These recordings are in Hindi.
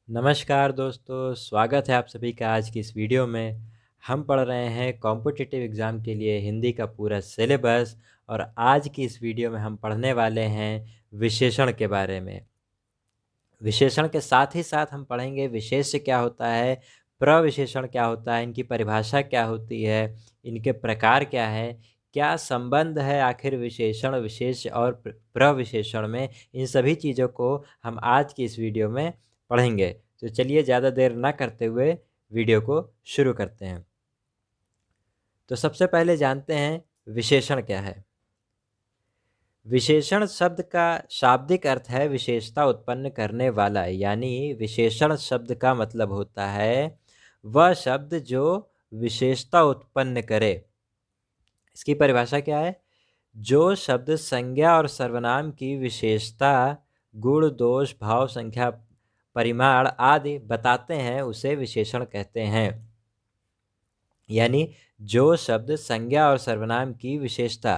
नमस्कार दोस्तों, स्वागत है आप सभी का आज की इस वीडियो में। हम पढ़ रहे हैं कॉम्पिटिटिव एग्ज़ाम के लिए हिंदी का पूरा सिलेबस और आज की इस वीडियो में हम पढ़ने वाले हैं विशेषण के बारे में। विशेषण के साथ ही साथ हम पढ़ेंगे विशेष्य क्या होता है, प्रविशेषण क्या होता है, इनकी परिभाषा क्या होती है, इनके प्रकार क्या है, क्या संबंध है आखिर विशेषण, विशेष्य और प्रविशेषण में, इन सभी चीज़ों को हम आज की इस वीडियो में पढ़ेंगे। तो चलिए ज़्यादा देर ना करते हुए वीडियो को शुरू करते हैं। तो सबसे पहले जानते हैं विशेषण क्या है। विशेषण शब्द का शाब्दिक अर्थ है विशेषता उत्पन्न करने वाला, यानी विशेषण शब्द का मतलब होता है वह शब्द जो विशेषता उत्पन्न करे। इसकी परिभाषा क्या है? जो शब्द संज्ञा और सर्वनाम की विशेषता, गुण, दोष, भाव, संख्या, परिमाण आदि बताते हैं उसे विशेषण कहते हैं। यानी जो शब्द संज्ञा और सर्वनाम की विशेषता,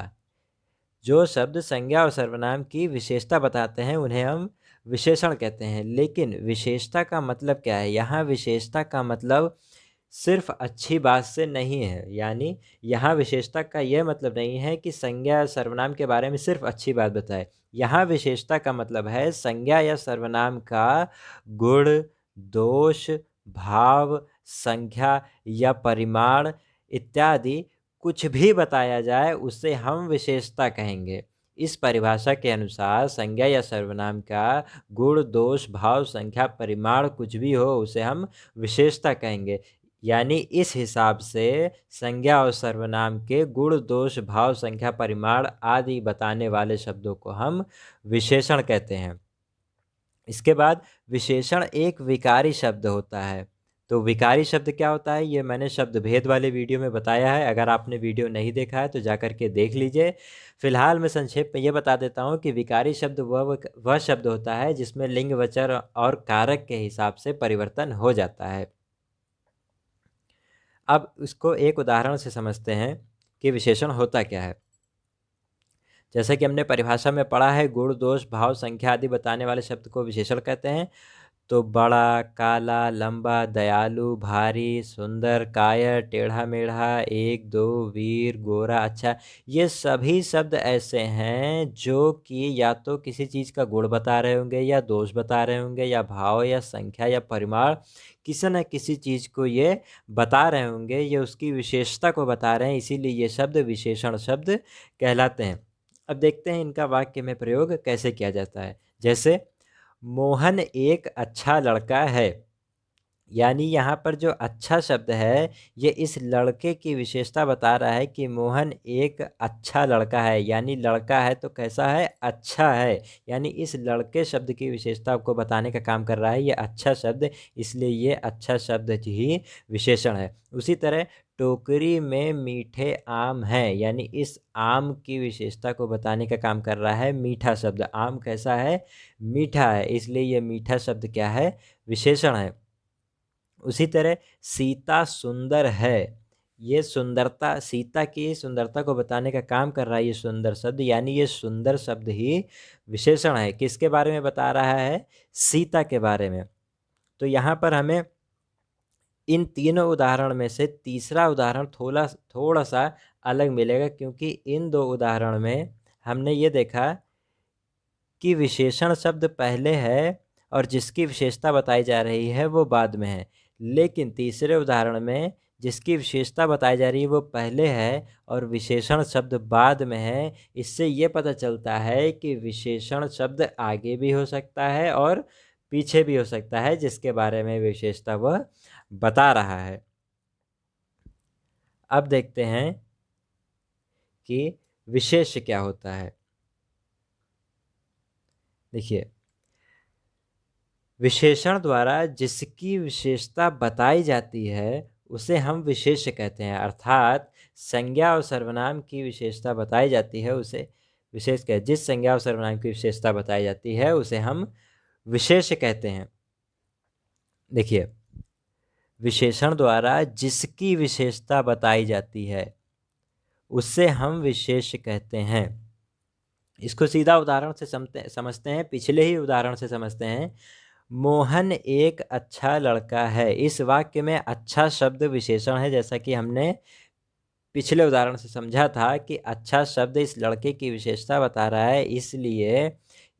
जो शब्द संज्ञा और सर्वनाम की विशेषता बताते हैं उन्हें हम विशेषण कहते हैं। लेकिन विशेषता का मतलब क्या है? यहाँ विशेषता का मतलब सिर्फ अच्छी बात से नहीं है। यानी यहाँ विशेषता का यह मतलब नहीं है कि संज्ञा या सर्वनाम के बारे में सिर्फ अच्छी बात बताए। यहाँ विशेषता का मतलब है संज्ञा या सर्वनाम का गुण, दोष, भाव, संख्या या परिमाण इत्यादि कुछ भी बताया जाए उसे हम विशेषता कहेंगे। इस परिभाषा के अनुसार संज्ञा या सर्वनाम का गुण, दोष, भाव, संख्या, परिमाण कुछ भी हो उसे हम विशेषता कहेंगे। यानी इस हिसाब से संज्ञा और सर्वनाम के गुण, दोष, भाव, संख्या, परिमाण आदि बताने वाले शब्दों को हम विशेषण कहते हैं। इसके बाद विशेषण एक विकारी शब्द होता है। तो विकारी शब्द क्या होता है ये मैंने शब्द भेद वाले वीडियो में बताया है। अगर आपने वीडियो नहीं देखा है तो जाकर के देख लीजिए। फिलहाल मैं संक्षेप में ये बता देता हूँ कि विकारी शब्द वह शब्द होता है जिसमें लिंग, वचन और कारक के हिसाब से परिवर्तन हो जाता है। अब इसको एक उदाहरण से समझते हैं कि विशेषण होता क्या है। जैसा कि हमने परिभाषा में पढ़ा है, गुण, दोष, भाव, संख्या आदि बताने वाले शब्द को विशेषण कहते हैं। तो बड़ा, काला, लंबा, दयालु, भारी, सुंदर, कायर, टेढ़ा-मेढ़ा, एक, दो, वीर, गोरा, अच्छा, ये सभी शब्द ऐसे हैं जो कि या तो किसी चीज़ का गुण बता रहे होंगे या दोष बता रहे होंगे या भाव या संख्या या परिमाण, किसी न किसी चीज़ को ये बता रहे होंगे, ये उसकी विशेषता को बता रहे हैं, इसीलिए ये शब्द विशेषण शब्द कहलाते हैं। अब देखते हैं इनका वाक्य में प्रयोग कैसे किया जाता है। जैसे मोहन एक अच्छा लड़का है। यानी यहाँ पर जो अच्छा शब्द है, ये इस लड़के की विशेषता बता रहा है कि मोहन एक अच्छा लड़का है। यानी लड़का है तो कैसा है? अच्छा है। यानी इस लड़के शब्द की विशेषता को बताने का काम कर रहा है ये अच्छा शब्द, इसलिए ये अच्छा शब्द ही विशेषण है। उसी तरह टोकरी में मीठे आम हैं, यानी इस आम की विशेषता को बताने का काम कर रहा है मीठा शब्द। आम कैसा है? मीठा है, इसलिए ये मीठा शब्द क्या है? विशेषण है। उसी तरह सीता सुंदर है, ये सुंदरता, सीता की सुंदरता को बताने का काम कर रहा है ये सुंदर शब्द, यानी ये सुंदर शब्द ही विशेषण है। किसके बारे में बता रहा है? सीता के बारे में। तो यहाँ पर हमें इन तीनों उदाहरण में से तीसरा उदाहरण थोड़ा सा अलग मिलेगा, क्योंकि इन दो उदाहरण में हमने ये देखा कि विशेषण शब्द पहले है और जिसकी विशेषता बताई जा रही है वो बाद में है। लेकिन तीसरे उदाहरण में जिसकी विशेषता बताई जा रही है वो पहले है और विशेषण शब्द बाद में है। इससे ये पता चलता है कि विशेषण शब्द आगे भी हो सकता है और पीछे भी हो सकता है, जिसके बारे में विशेषता वह बता रहा है। अब देखते हैं कि विशेष्य क्या होता है। देखिए, विशेषण द्वारा जिसकी विशेषता बताई जाती है उसे हम विशेष्य कहते हैं। अर्थात संज्ञा और सर्वनाम की विशेषता बताई जाती है उसे विशेष कह जिस संज्ञा और सर्वनाम की विशेषता बताई जाती है उसे हम विशेष्य कहते हैं। देखिए, विशेषण द्वारा जिसकी विशेषता बताई जाती है उससे हम विशेष्य कहते हैं। इसको सीधा उदाहरण से समझते हैं, पिछले ही उदाहरण से समझते हैं। मोहन एक अच्छा लड़का है। इस वाक्य में अच्छा शब्द विशेषण है, जैसा कि हमने पिछले उदाहरण से समझा था कि अच्छा शब्द इस लड़के की विशेषता बता रहा है, इसलिए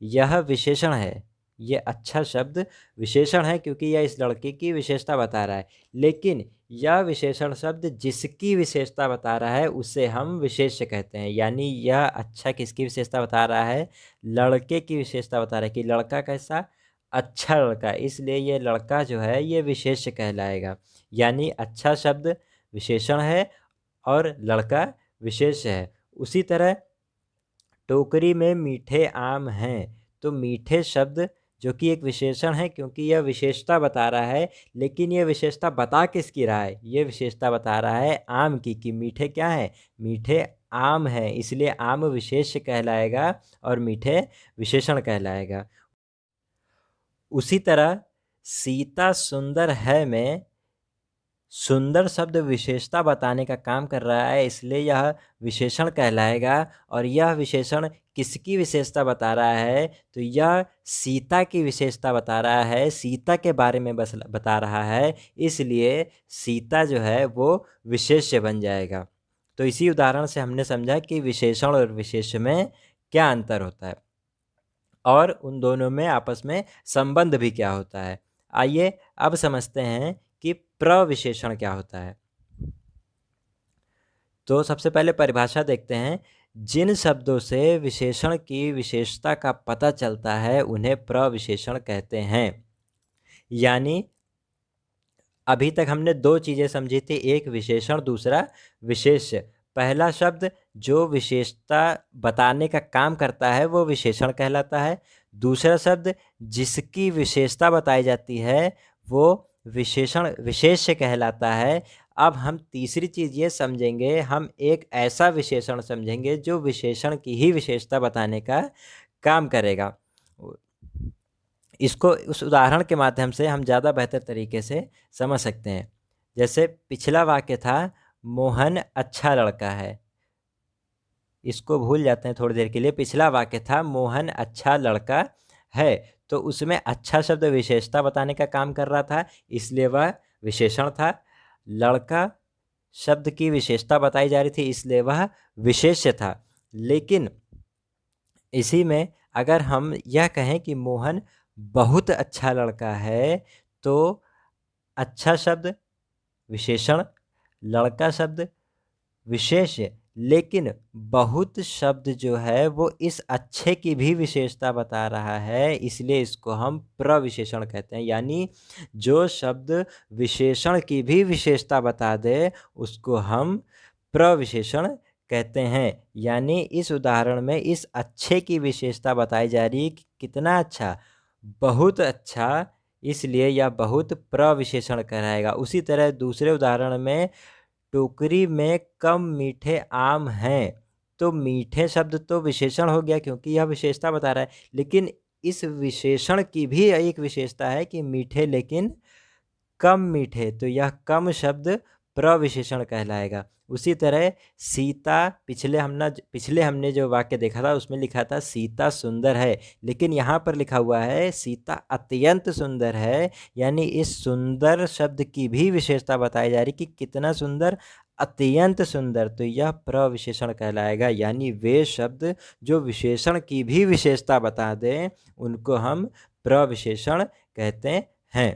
यह विशेषण है। ये अच्छा शब्द विशेषण है क्योंकि यह इस लड़के की विशेषता बता रहा है। लेकिन यह विशेषण शब्द जिसकी विशेषता बता रहा है उसे हम विशेष्य कहते हैं। यानी यह अच्छा किसकी विशेषता बता रहा है? लड़के की विशेषता बता रहा है कि लड़का कैसा? अच्छा लड़का। इसलिए ये लड़का जो है ये विशेष्य कहलाएगा। यानी अच्छा शब्द विशेषण है और लड़का विशेष्य है। उसी तरह टोकरी में मीठे आम हैं, तो मीठे शब्द जो कि एक विशेषण है क्योंकि यह विशेषता बता रहा है, लेकिन यह विशेषता बता किसकी रहा है? ये विशेषता बता रहा है आम की, कि मीठे क्या है? मीठे आम है, इसलिए आम विशेष्य कहलाएगा और मीठे विशेषण कहलाएगा। उसी तरह सीता सुंदर है में सुंदर शब्द विशेषता बताने का काम कर रहा है, इसलिए यह विशेषण कहलाएगा। और यह विशेषण किसकी विशेषता बता रहा है? तो यह सीता की विशेषता बता रहा है, सीता के बारे में बस बता रहा है, इसलिए सीता जो है वो विशेष्य बन जाएगा। तो इसी उदाहरण से हमने समझा कि विशेषण और विशेष्य में क्या अंतर होता है और उन दोनों में आपस में संबंध भी क्या होता है। आइए अब समझते हैं कि प्रविशेषण क्या होता है। तो सबसे पहले परिभाषा देखते हैं। जिन शब्दों से विशेषण की विशेषता का पता चलता है उन्हें प्रविशेषण कहते हैं। यानी अभी तक हमने दो चीज़ें समझी थी, एक विशेषण, दूसरा विशेष्य। पहला शब्द जो विशेषता बताने का काम करता है वो विशेषण कहलाता है। दूसरा शब्द जिसकी विशेषता बताई जाती है वो विशेषण विशेष्य कहलाता है। अब हम तीसरी चीज़ ये समझेंगे, हम एक ऐसा विशेषण समझेंगे जो विशेषण की ही विशेषता बताने का काम करेगा। इसको उस उदाहरण के माध्यम से हम ज़्यादा बेहतर तरीके से समझ सकते हैं। जैसे पिछला वाक्य था, मोहन अच्छा लड़का है। इसको भूल जाते हैं थोड़ी देर के लिए। पिछला वाक्य था, मोहन अच्छा लड़का है, तो उसमें अच्छा शब्द विशेषता बताने का काम कर रहा था, इसलिए वह विशेषण था। लड़का शब्द की विशेषता बताई जा रही थी, इसलिए वह विशेष्य था। लेकिन इसी में अगर हम यह कहें कि मोहन बहुत अच्छा लड़का है, तो अच्छा शब्द विशेषण, लड़का शब्द विशेष्य, लेकिन बहुत शब्द जो है वो इस अच्छे की भी विशेषता बता रहा है, इसलिए इसको हम प्रविशेषण कहते हैं। यानी जो शब्द विशेषण की भी विशेषता बता दे उसको हम प्रविशेषण कहते हैं। यानी इस उदाहरण में इस अच्छे की विशेषता बताई जा रही है कि कितना अच्छा, बहुत अच्छा, इसलिए यह बहुत प्रविशेषण कहलाएगा। उसी तरह दूसरे उदाहरण में टोकरी में कम मीठे आम हैं, तो मीठे शब्द तो विशेषण हो गया क्योंकि यह विशेषता बता रहा है, लेकिन इस विशेषण की भी एक विशेषता है कि मीठे लेकिन कम मीठे, तो यह कम शब्द प्रविशेषण कहलाएगा। उसी तरह सीता, पिछले हमने जो वाक्य देखा था उसमें लिखा था सीता सुंदर है, लेकिन यहाँ पर लिखा हुआ है सीता अत्यंत सुंदर है। यानी इस सुंदर शब्द की भी विशेषता बताई जा रही कि कितना सुंदर, अत्यंत सुंदर, तो यह प्रविशेषण कहलाएगा। यानी वे शब्द जो विशेषण की भी विशेषता बता दें उनको हम प्रविशेषण कहते हैं।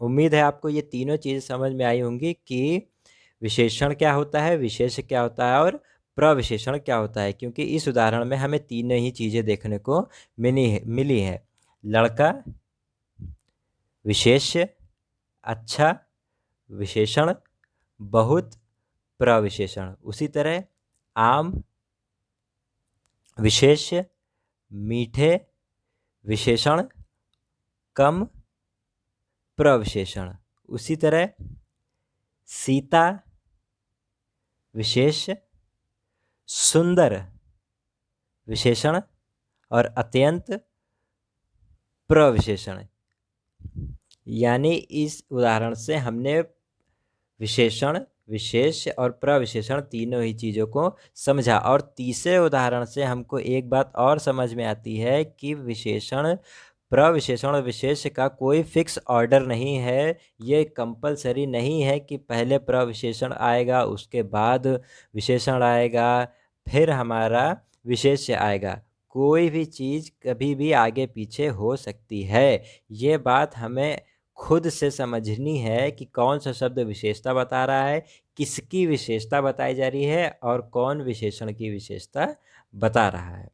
उम्मीद है आपको ये तीनों चीज़ें समझ में आई होंगी कि विशेषण क्या होता है, विशेष्य क्या होता है और प्रविशेषण क्या होता है, क्योंकि इस उदाहरण में हमें तीनों ही चीज़ें देखने को मिली है। लड़का, विशेष्य, अच्छा, विशेषण, बहुत, प्रविशेषण। उसी तरह आम, विशेष्य, मीठे, विशेषण, कम, प्रविशेषण। उसी तरह सीता, विशेष्य, सुंदर, विशेषण और अत्यंत, प्रविशेषण। यानी इस उदाहरण से हमने विशेषण, विशेष और प्रविशेषण तीनों ही चीज़ों को समझा। और तीसरे उदाहरण से हमको एक बात और समझ में आती है कि विशेषण प्रविशेषण और विशेष्य का कोई फिक्स ऑर्डर नहीं है। ये कंपलसरी नहीं है कि पहले प्रविशेषण आएगा, उसके बाद विशेषण आएगा, फिर हमारा विशेष्य आएगा। कोई भी चीज़ कभी भी आगे पीछे हो सकती है। ये बात हमें खुद से समझनी है कि कौन सा शब्द विशेषता बता रहा है, किसकी विशेषता बताई जा रही है और कौन विशेषण की विशेषता बता रहा है।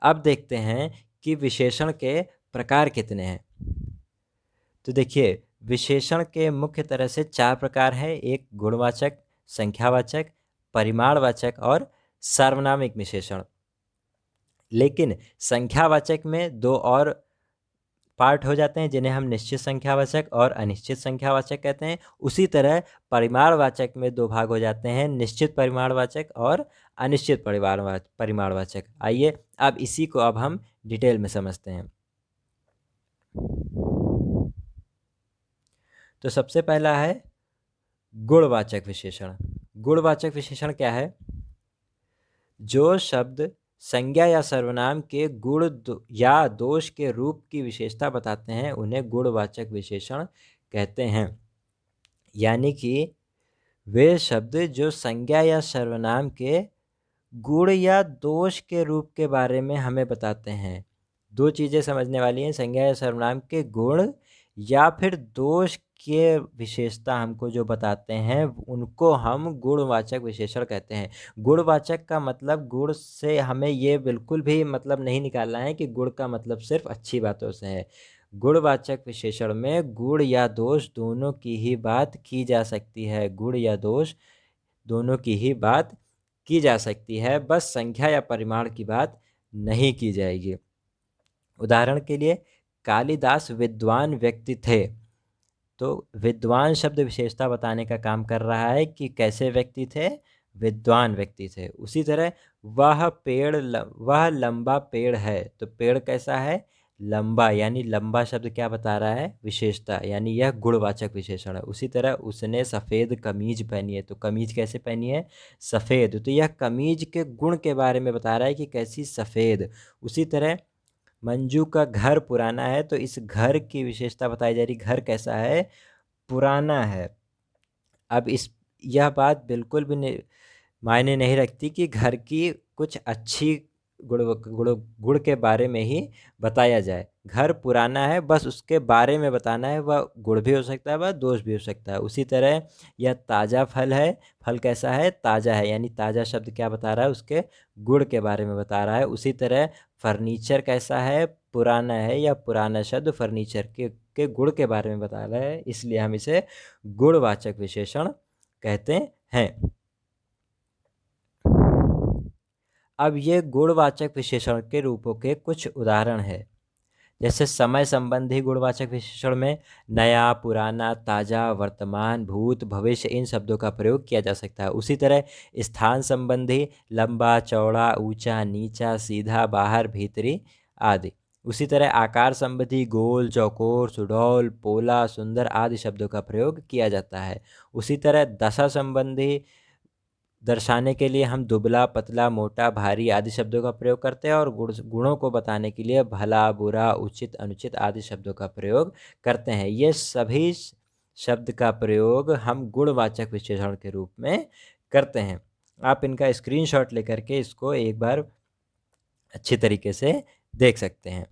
अब देखते हैं कि विशेषण के प्रकार कितने हैं। तो देखिए, विशेषण के मुख्य तरह से 4 प्रकार हैं। एक गुणवाचक, संख्यावाचक, परिमाणवाचक और सार्वनामिक विशेषण। लेकिन संख्यावाचक में 2 और पार्ट हो जाते हैं, जिन्हें हम निश्चित संख्यावाचक और अनिश्चित संख्यावाचक कहते हैं। उसी तरह परिमाणवाचक में 2 भाग हो जाते हैं, निश्चित परिमाणवाचक और अनिश्चित परिमाणवाचक। आइए अब इसी को अब हम डिटेल में समझते हैं। तो सबसे पहला है गुणवाचक विशेषण। गुणवाचक विशेषण क्या है? जो शब्द संज्ञा या सर्वनाम के गुण या दोष के रूप की विशेषता बताते हैं, उन्हें गुणवाचक विशेषण कहते हैं। यानी कि वे शब्द जो संज्ञा या सर्वनाम के गुण या दोष के रूप के बारे में हमें बताते हैं। 2 चीज़ें समझने वाली हैं, संज्ञा या सर्वनाम के गुण या फिर दोष के विशेषता हमको जो बताते हैं, उनको हम गुणवाचक विशेषण कहते हैं। गुणवाचक का मतलब गुण से हमें ये बिल्कुल भी मतलब नहीं निकालना है कि गुण का मतलब सिर्फ अच्छी बातों से है। गुणवाचक विशेषण में गुण या दोष दोनों की ही बात की जा सकती है। गुण या दोष दोनों की ही बात की जा सकती है, बस संख्या या परिमाण की बात नहीं की जाएगी। उदाहरण के लिए, कालिदास विद्वान व्यक्ति थे। तो विद्वान शब्द विशेषता बताने का काम कर रहा है कि कैसे व्यक्ति थे, विद्वान व्यक्ति थे। उसी तरह वह लंबा पेड़ है, तो पेड़ कैसा है, लंबा, यानी लंबा शब्द क्या बता रहा है, विशेषता, यानी यह गुणवाचक विशेषण है। उसी तरह उसने सफ़ेद कमीज पहनी है, तो कमीज कैसे पहनी है, सफ़ेद, तो यह कमीज के गुण के बारे में बता रहा है कि कैसी सफ़ेद। उसी तरह मंजू का घर पुराना है, तो इस घर की विशेषता बताई जा रही, घर कैसा है, पुराना है। अब यह बात बिल्कुल भी मायने नहीं रखती कि घर की कुछ अच्छी गुण के बारे में ही बताया जाए। घर पुराना है, बस उसके बारे में बताना है, वह गुण भी हो सकता है, वह दोष भी हो सकता है। उसी तरह यह ताज़ा फल है, फल कैसा है, ताज़ा है, यानी ताज़ा शब्द क्या बता रहा है, उसके गुण के बारे में बता रहा है। उसी तरह फर्नीचर कैसा है, पुराना है, या पुराना शब्द फर्नीचर के गुण के बारे में बता रहा है, इसलिए हम इसे गुणवाचक विशेषण कहते हैं। अब ये गुणवाचक विशेषण के रूपों के कुछ उदाहरण हैं। जैसे समय संबंधी गुणवाचक विशेषण में नया, पुराना, ताज़ा, वर्तमान, भूत, भविष्य, इन शब्दों का प्रयोग किया जा सकता है। उसी तरह स्थान संबंधी लंबा, चौड़ा, ऊंचा, नीचा, सीधा, बाहर, भीतरी आदि। उसी तरह आकार संबंधी गोल, चौकोर, सुडौल, पोला, सुंदर आदि शब्दों का प्रयोग किया जाता है। उसी तरह दशा संबंधी दर्शाने के लिए हम दुबला, पतला, मोटा, भारी आदि शब्दों का प्रयोग करते हैं, और गुणों को बताने के लिए भला, बुरा, उचित, अनुचित आदि शब्दों का प्रयोग करते हैं। ये सभी शब्द का प्रयोग हम गुणवाचक विशेषण के रूप में करते हैं। आप इनका स्क्रीनशॉट लेकर के इसको एक बार अच्छी तरीके से देख सकते हैं।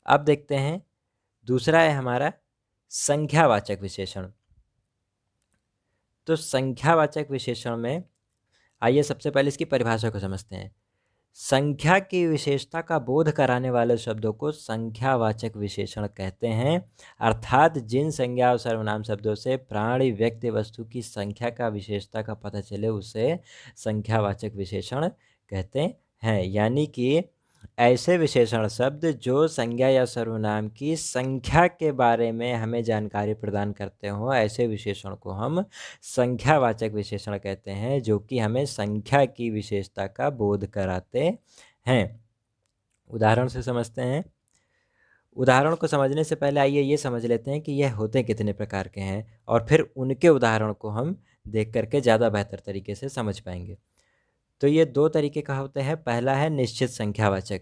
अब देखते हैं, दूसरा है हमारा संख्यावाचक विशेषण। तो संख्यावाचक विशेषण में आइए सबसे पहले इसकी परिभाषा को समझते हैं। संख्या की विशेषता का बोध कराने वाले शब्दों को संख्यावाचक विशेषण कहते हैं, अर्थात जिन संज्ञा और सर्वनाम शब्दों से प्राणी, व्यक्ति, वस्तु की संख्या का विशेषता का पता चले उसे संख्यावाचक विशेषण कहते हैं। यानी कि ऐसे विशेषण शब्द जो संज्ञा या सर्वनाम की संख्या के बारे में हमें जानकारी प्रदान करते हों, ऐसे विशेषण को हम संख्यावाचक विशेषण कहते हैं, जो कि हमें संख्या की विशेषता का बोध कराते हैं। उदाहरण से समझते हैं। उदाहरण को समझने से पहले आइए ये समझ लेते हैं कि यह होते कितने प्रकार के हैं, और फिर उनके उदाहरण को हम देख करके ज़्यादा बेहतर तरीके से समझ पाएंगे। तो ये 2 तरीके का होते हैं। पहला है निश्चित संख्यावाचक।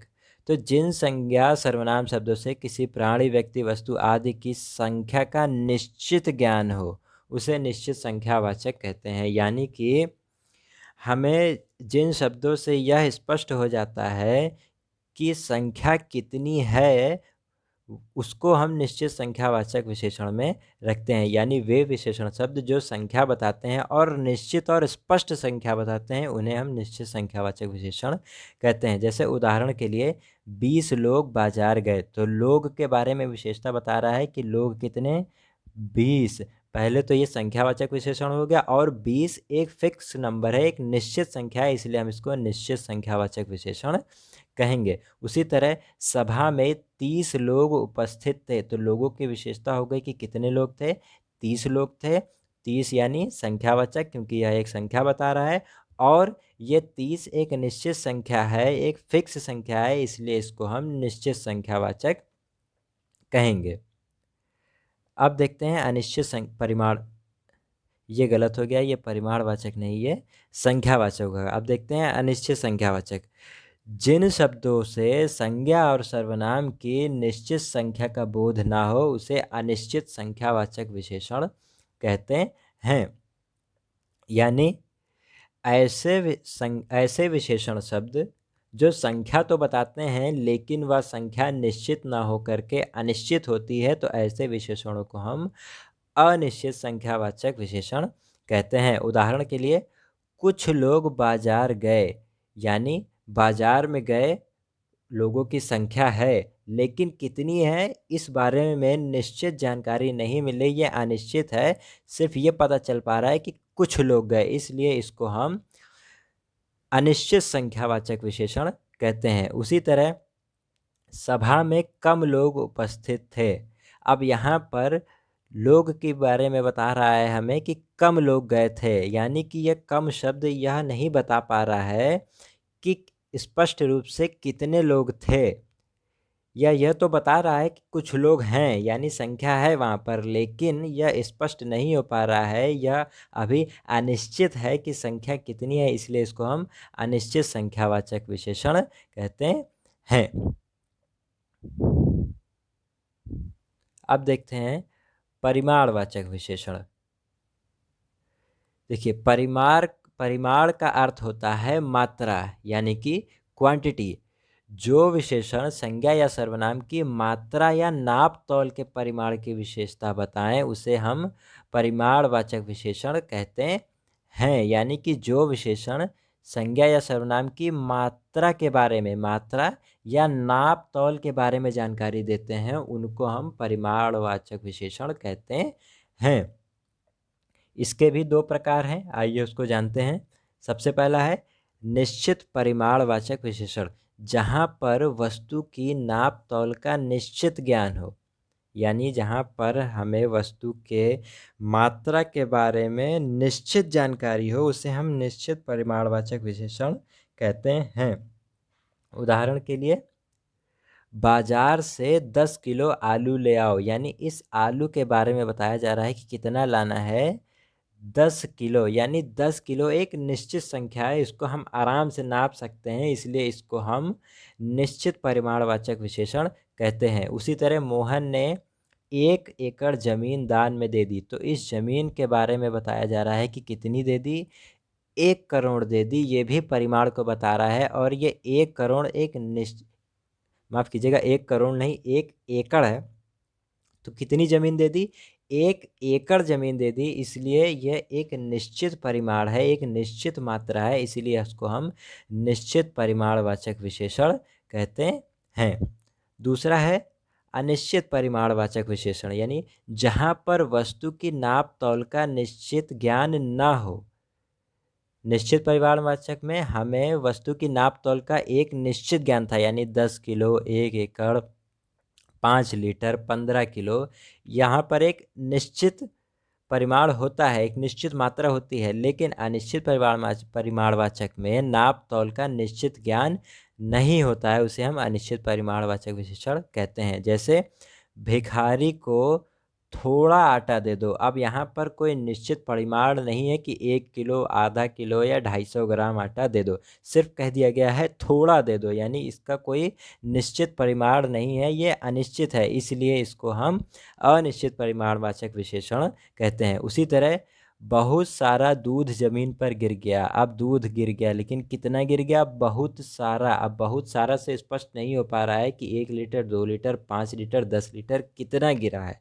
तो जिन संज्ञा सर्वनाम शब्दों से किसी प्राणी, व्यक्ति, वस्तु आदि की संख्या का निश्चित ज्ञान हो उसे निश्चित संख्यावाचक कहते हैं। यानी कि हमें जिन शब्दों से यह स्पष्ट हो जाता है कि संख्या कितनी है, उसको हम निश्चित संख्यावाचक विशेषण में रखते हैं। यानी वे विशेषण शब्द जो संख्या बताते हैं और निश्चित और स्पष्ट संख्या बताते हैं, उन्हें हम निश्चित संख्यावाचक विशेषण कहते हैं। जैसे उदाहरण के लिए 20 लोग बाजार गए, तो लोग के बारे में विशेषता बता रहा है कि लोग कितने, 20। पहले तो ये संख्यावाचक विशेषण हो गया, और 20 एक फिक्स नंबर है, एक निश्चित संख्या है, इसलिए हम इसको निश्चित संख्यावाचक विशेषण कहेंगे। उसी तरह सभा में 30 लोग उपस्थित थे, तो लोगों की विशेषता हो गई कि कितने लोग थे, 30 लोग थे। 30 यानी संख्यावाचक, क्योंकि यह एक संख्या बता रहा है, और ये 30 एक निश्चित संख्या है, एक फिक्स संख्या है, इसलिए इसको हम निश्चित संख्यावाचक कहेंगे। अब देखते हैं अनिश्चित परिमाण। ये गलत हो गया, ये परिमाणवाचक नहीं, ये संख्यावाचक होगा। अब देखते हैं अनिश्चित संख्यावाचक। जिन शब्दों से संज्ञा और सर्वनाम की निश्चित संख्या का बोध ना हो उसे अनिश्चित संख्यावाचक विशेषण कहते हैं। यानी ऐसे विशेषण शब्द जो संख्या तो बताते हैं लेकिन वह संख्या निश्चित ना हो करके अनिश्चित होती है, तो ऐसे विशेषणों को हम अनिश्चित संख्यावाचक विशेषण कहते हैं। उदाहरण के लिए कुछ लोग बाजार गए, यानी बाजार में गए लोगों की संख्या है, लेकिन कितनी है इस बारे में निश्चित जानकारी नहीं मिली, ये अनिश्चित है। सिर्फ ये पता चल पा रहा है कि कुछ लोग गए, इसलिए इसको हम अनिश्चित संख्यावाचक विशेषण कहते हैं। उसी तरह सभा में कम लोग उपस्थित थे। अब यहाँ पर लोग के बारे में बता रहा है हमें कि कम लोग गए थे, यानी कि यह कम शब्द यह नहीं बता पा रहा है कि स्पष्ट रूप से कितने लोग थे, या यह तो बता रहा है कि कुछ लोग हैं, यानी संख्या है वहाँ पर, लेकिन यह स्पष्ट नहीं हो पा रहा है, यह अभी अनिश्चित है कि संख्या कितनी है, इसलिए इसको हम अनिश्चित संख्यावाचक विशेषण कहते हैं। अब देखते हैं परिमाणवाचक विशेषण। देखिए परिमाण का अर्थ होता है मात्रा, यानी कि क्वांटिटी। जो विशेषण संज्ञा या सर्वनाम की मात्रा या नाप तौल के परिमाण की विशेषता बताएं उसे हम परिमाणवाचक विशेषण कहते हैं। यानी कि जो विशेषण संज्ञा या सर्वनाम की मात्रा के बारे में, मात्रा या नाप तौल के बारे में जानकारी देते हैं, उनको हम परिमाणवाचक विशेषण कहते हैं। इसके भी दो प्रकार हैं, आइए उसको जानते हैं। सबसे पहला है निश्चित परिमाणवाचक विशेषण, जहाँ पर वस्तु की नाप तौल का निश्चित ज्ञान हो, यानी जहाँ पर हमें वस्तु के मात्रा के बारे में निश्चित जानकारी हो, उसे हम निश्चित परिमाणवाचक विशेषण कहते हैं। उदाहरण के लिए बाजार से 10 किलो आलू ले आओ, यानी इस आलू के बारे में बताया जा रहा है कि कितना लाना है, 10 किलो, यानी 10 किलो एक निश्चित संख्या है, इसको हम आराम से नाप सकते हैं, इसलिए इसको हम निश्चित परिमाणवाचक विशेषण कहते हैं। उसी तरह मोहन ने 1 एकड़ ज़मीन दान में दे दी, तो इस ज़मीन के बारे में बताया जा रहा है कि कितनी दे दी, 1 करोड़ दे दी, ये भी परिमाण को बता रहा है। और ये 1 करोड़ एक माफ़ कीजिएगा, 1 करोड़ नहीं, 1 एकड़ है, तो कितनी ज़मीन दे दी, 1 एकड़ ज़मीन दे दी, इसलिए यह एक निश्चित परिमाण है, एक निश्चित मात्रा है, इसीलिए इसको हम निश्चित परिमाणवाचक विशेषण कहते हैं। दूसरा है अनिश्चित परिमाणवाचक विशेषण, यानी जहाँ पर वस्तु की नाप तौल का निश्चित ज्ञान ना हो। निश्चित परिमाणवाचक में हमें वस्तु की नाप तौल का एक निश्चित ज्ञान था, यानी 10 किलो, 1 एकड़, 5 लीटर, 15 किलो। यहाँ पर एक निश्चित परिमाण होता है, एक निश्चित मात्रा होती है, लेकिन अनिश्चित परिमाणवाचक में नाप तौल का निश्चित ज्ञान नहीं होता है, उसे हम अनिश्चित परिमाणवाचक विशेषण कहते हैं। जैसे भिखारी को थोड़ा आटा दे दो। अब यहाँ पर कोई निश्चित परिमाण नहीं है कि 1 किलो, आधा किलो या 250 ग्राम आटा दे दो। सिर्फ कह दिया गया है थोड़ा दे दो, यानी इसका कोई निश्चित परिमाण नहीं है, ये अनिश्चित है, इसलिए इसको हम अनिश्चित परिमाणवाचक विशेषण कहते हैं। उसी तरह बहुत सारा दूध जमीन पर गिर गया। अब दूध गिर गया, लेकिन कितना गिर गया? बहुत सारा। अब बहुत सारा से स्पष्ट नहीं हो पा रहा है कि 1 लीटर, 2 लीटर, 5 लीटर, 10 लीटर कितना गिरा है।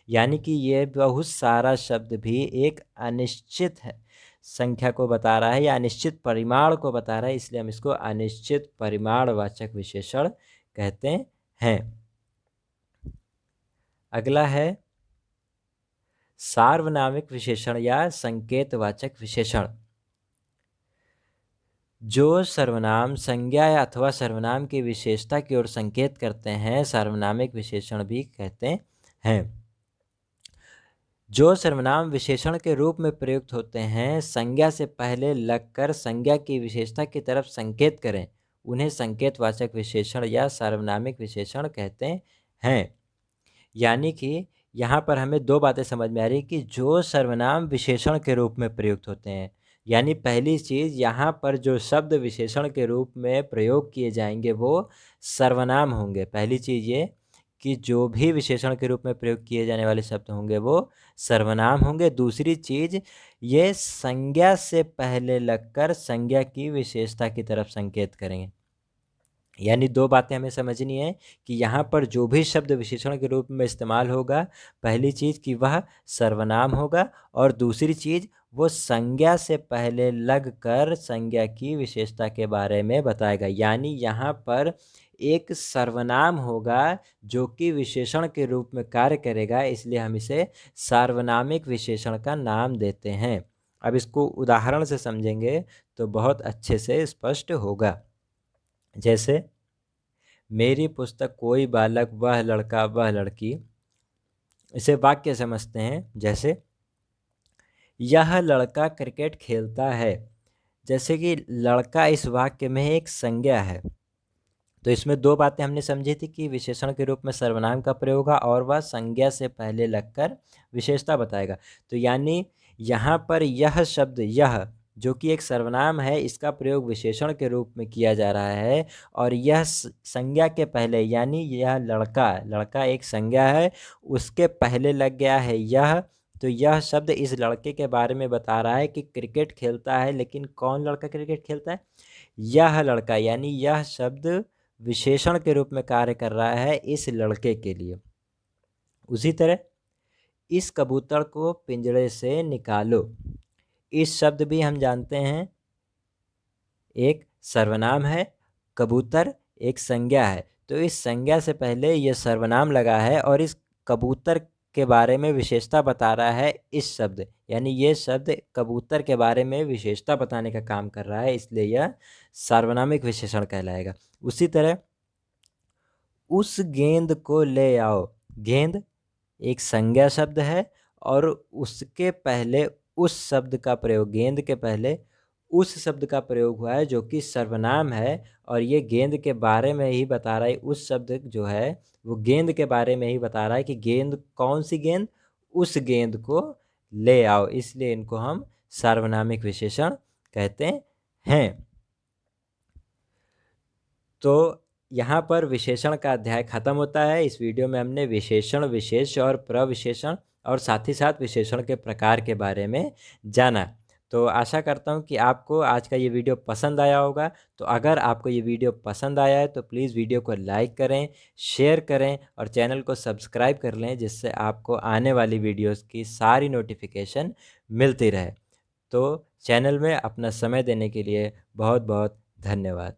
यानी कि ये बहुत सारा शब्द भी एक अनिश्चित है संख्या को बता रहा है या अनिश्चित परिमाण को बता रहा है, इसलिए हम इसको अनिश्चित परिमाणवाचक विशेषण कहते हैं। अगला है सार्वनामिक विशेषण या संकेतवाचक विशेषण। जो सर्वनाम संज्ञा या अथवा सर्वनाम की विशेषता की ओर संकेत करते हैं, सार्वनामिक विशेषण भी कहते हैं। जो सर्वनाम विशेषण के रूप में प्रयुक्त होते हैं, संज्ञा से पहले लगकर संज्ञा की विशेषता की तरफ संकेत करें, उन्हें संकेतवाचक विशेषण या सार्वनामिक विशेषण कहते हैं। यानी कि यहाँ पर हमें दो बातें समझ में आ रही कि जो सर्वनाम विशेषण के रूप में प्रयुक्त होते हैं, यानी पहली चीज़, यहाँ पर जो शब्द विशेषण के रूप में प्रयोग किए जाएंगे वो सर्वनाम होंगे। पहली चीज़ ये कि जो भी विशेषण के रूप में प्रयोग किए जाने वाले शब्द होंगे वो सर्वनाम होंगे। दूसरी चीज़, ये संज्ञा से पहले लगकर संज्ञा की विशेषता की तरफ संकेत करेंगे। यानी दो बातें हमें समझनी है कि यहाँ पर जो भी शब्द विशेषण के रूप में इस्तेमाल होगा, पहली चीज़ कि वह सर्वनाम होगा, और दूसरी चीज़ वो संज्ञा से पहले लगकर संज्ञा की विशेषता के बारे में बताएगा। यानी यहाँ पर एक सर्वनाम होगा जो कि विशेषण के रूप में कार्य करेगा, इसलिए हम इसे सार्वनामिक विशेषण का नाम देते हैं। अब इसको उदाहरण से समझेंगे तो बहुत अच्छे से स्पष्ट होगा। जैसे मेरी पुस्तक, कोई बालक, वह लड़का, वह लड़की। इसे वाक्य समझते हैं। जैसे यह लड़का क्रिकेट खेलता है। जैसे कि लड़का इस वाक्य में एक संज्ञा है, तो इसमें दो बातें हमने समझी थी कि विशेषण के रूप में सर्वनाम का प्रयोग होगा और वह संज्ञा से पहले लगकर विशेषता बताएगा। तो यानी यहाँ पर यह शब्द, यह जो कि एक सर्वनाम है, इसका प्रयोग विशेषण के रूप में किया जा रहा है, और यह संज्ञा के पहले, यानी यह लड़का, लड़का एक संज्ञा है, उसके पहले लग गया है यह। तो यह शब्द इस लड़के के बारे में बता रहा है कि क्रिकेट खेलता है, लेकिन कौन लड़का क्रिकेट खेलता है? यह लड़का। यानी यह शब्द विशेषण के रूप में कार्य कर रहा है इस लड़के के लिए। उसी तरह इस कबूतर को पिंजरे से निकालो। इस शब्द भी हम जानते हैं एक सर्वनाम है, कबूतर एक संज्ञा है, तो इस संज्ञा से पहले यह सर्वनाम लगा है और इस कबूतर के बारे में विशेषता बता रहा है इस शब्द, यानी ये शब्द कबूतर के बारे में विशेषता बताने का काम कर रहा है, इसलिए यह सार्वनामिक विशेषण कहलाएगा। उसी तरह उस गेंद को ले आओ। गेंद एक संज्ञा शब्द है और उसके पहले उस शब्द का प्रयोग, गेंद के पहले उस शब्द का प्रयोग हुआ है जो कि सर्वनाम है, और ये गेंद के बारे में ही बता रहा है। उस शब्द जो है वो गेंद के बारे में ही बता रहा है कि गेंद, कौन सी गेंद? उस गेंद को ले आओ, इसलिए इनको हम सार्वनामिक विशेषण कहते हैं। तो यहाँ पर विशेषण का अध्याय खत्म होता है। इस वीडियो में हमने विशेषण, विशेष और प्रविशेषण और साथ ही साथ विशेषण के प्रकार के बारे में जाना। तो आशा करता हूँ कि आपको आज का ये वीडियो पसंद आया होगा। तो अगर आपको ये वीडियो पसंद आया है तो प्लीज़ वीडियो को लाइक करें, शेयर करें और चैनल को सब्सक्राइब कर लें, जिससे आपको आने वाली वीडियोज़ की सारी नोटिफिकेशन मिलती रहे। तो चैनल में अपना समय देने के लिए बहुत बहुत धन्यवाद।